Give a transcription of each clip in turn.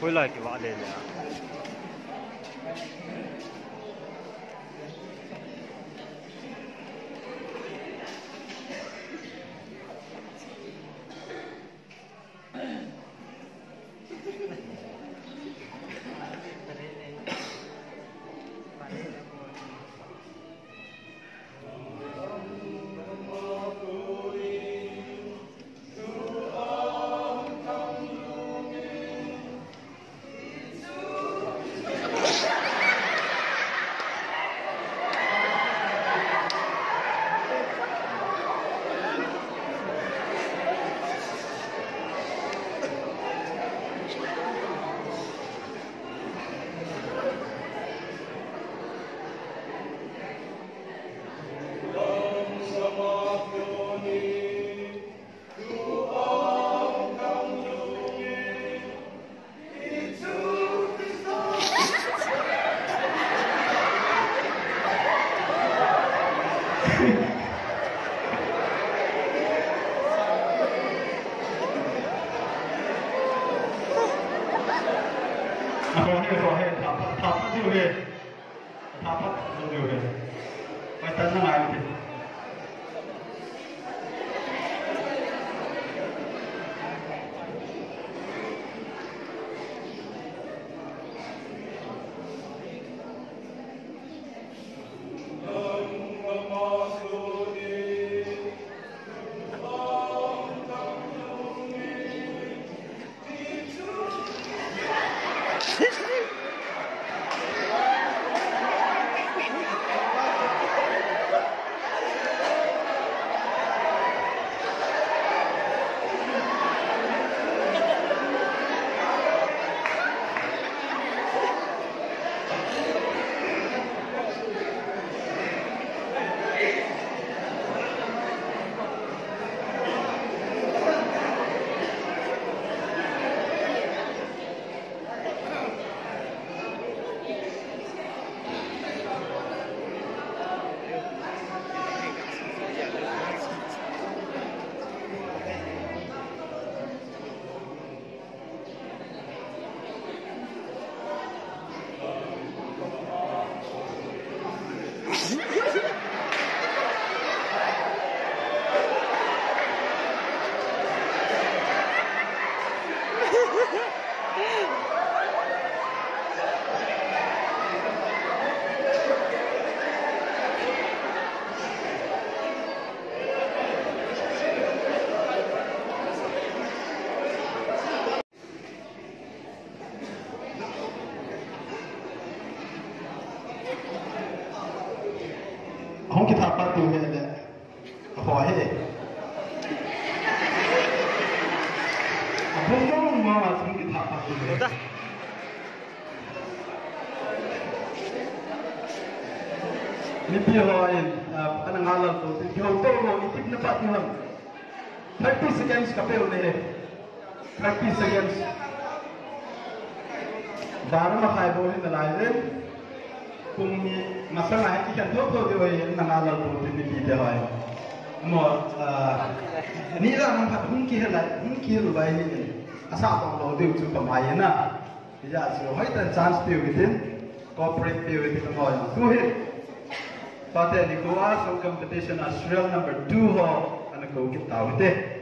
quay lại cái vã lên nè không kịp tháp bắt tù hệ đấy hỏi hệ không có mà không kịp tháp bắt tù hệ ni pia hỏi anh ngal là tù thì hậu tôi ngồi đi tiếp nó bắt như hầm 30 seconds kapel này 30 seconds và nó khai bố lên là lại đấy cùng masalah yang kita tahu tu dia yang nama lalu tu ni dia hai. Mo ni lah nampak mungkin lebih ni asal tu lalu dia tu pemain na. Dia asal hai dan chance dia gitu, corporate dia gitu mau. Tu he. Pada ni kuas so competition Australia number 2 ho, anak kau kita tahu deh.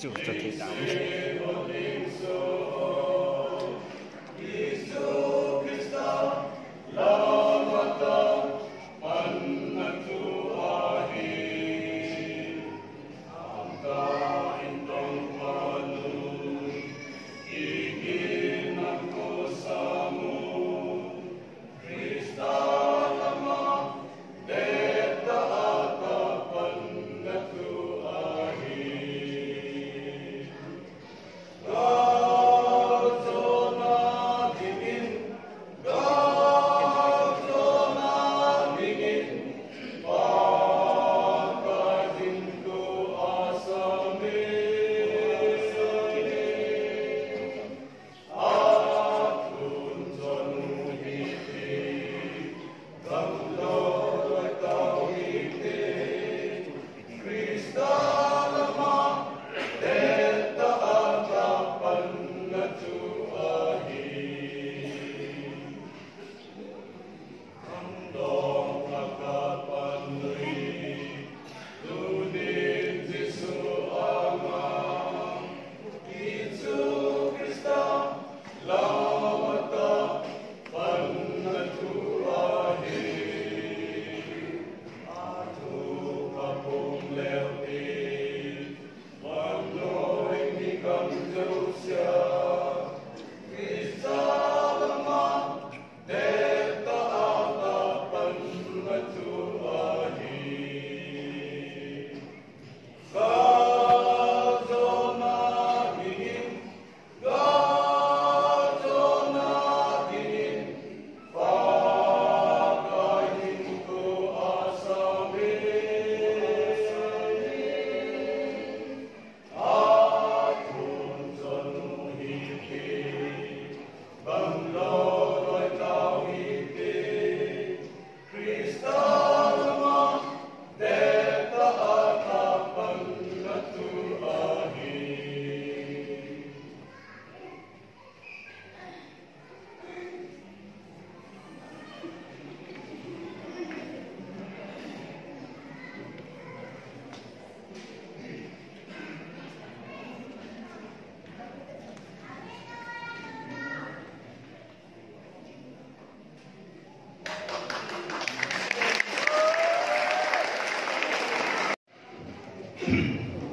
Su cho thế đạo.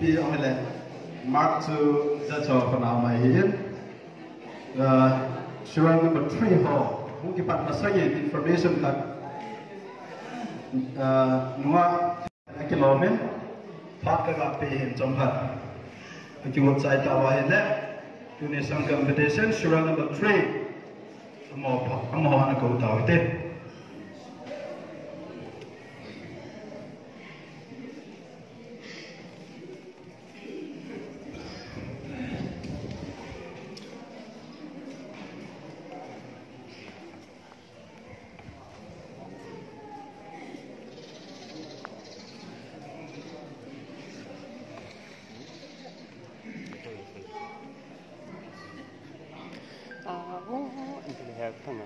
Pi ông này Mark to za cho phần nào mày hiến Shurang number 3 hall mungkin pat masanya information kan nuwa kilomen phát cái gặp hiện trong hạt cái một sai tàu hiện đấy tu nên sang competition Shurang number 3 một anh cầu tàu thế Ini lihat kan.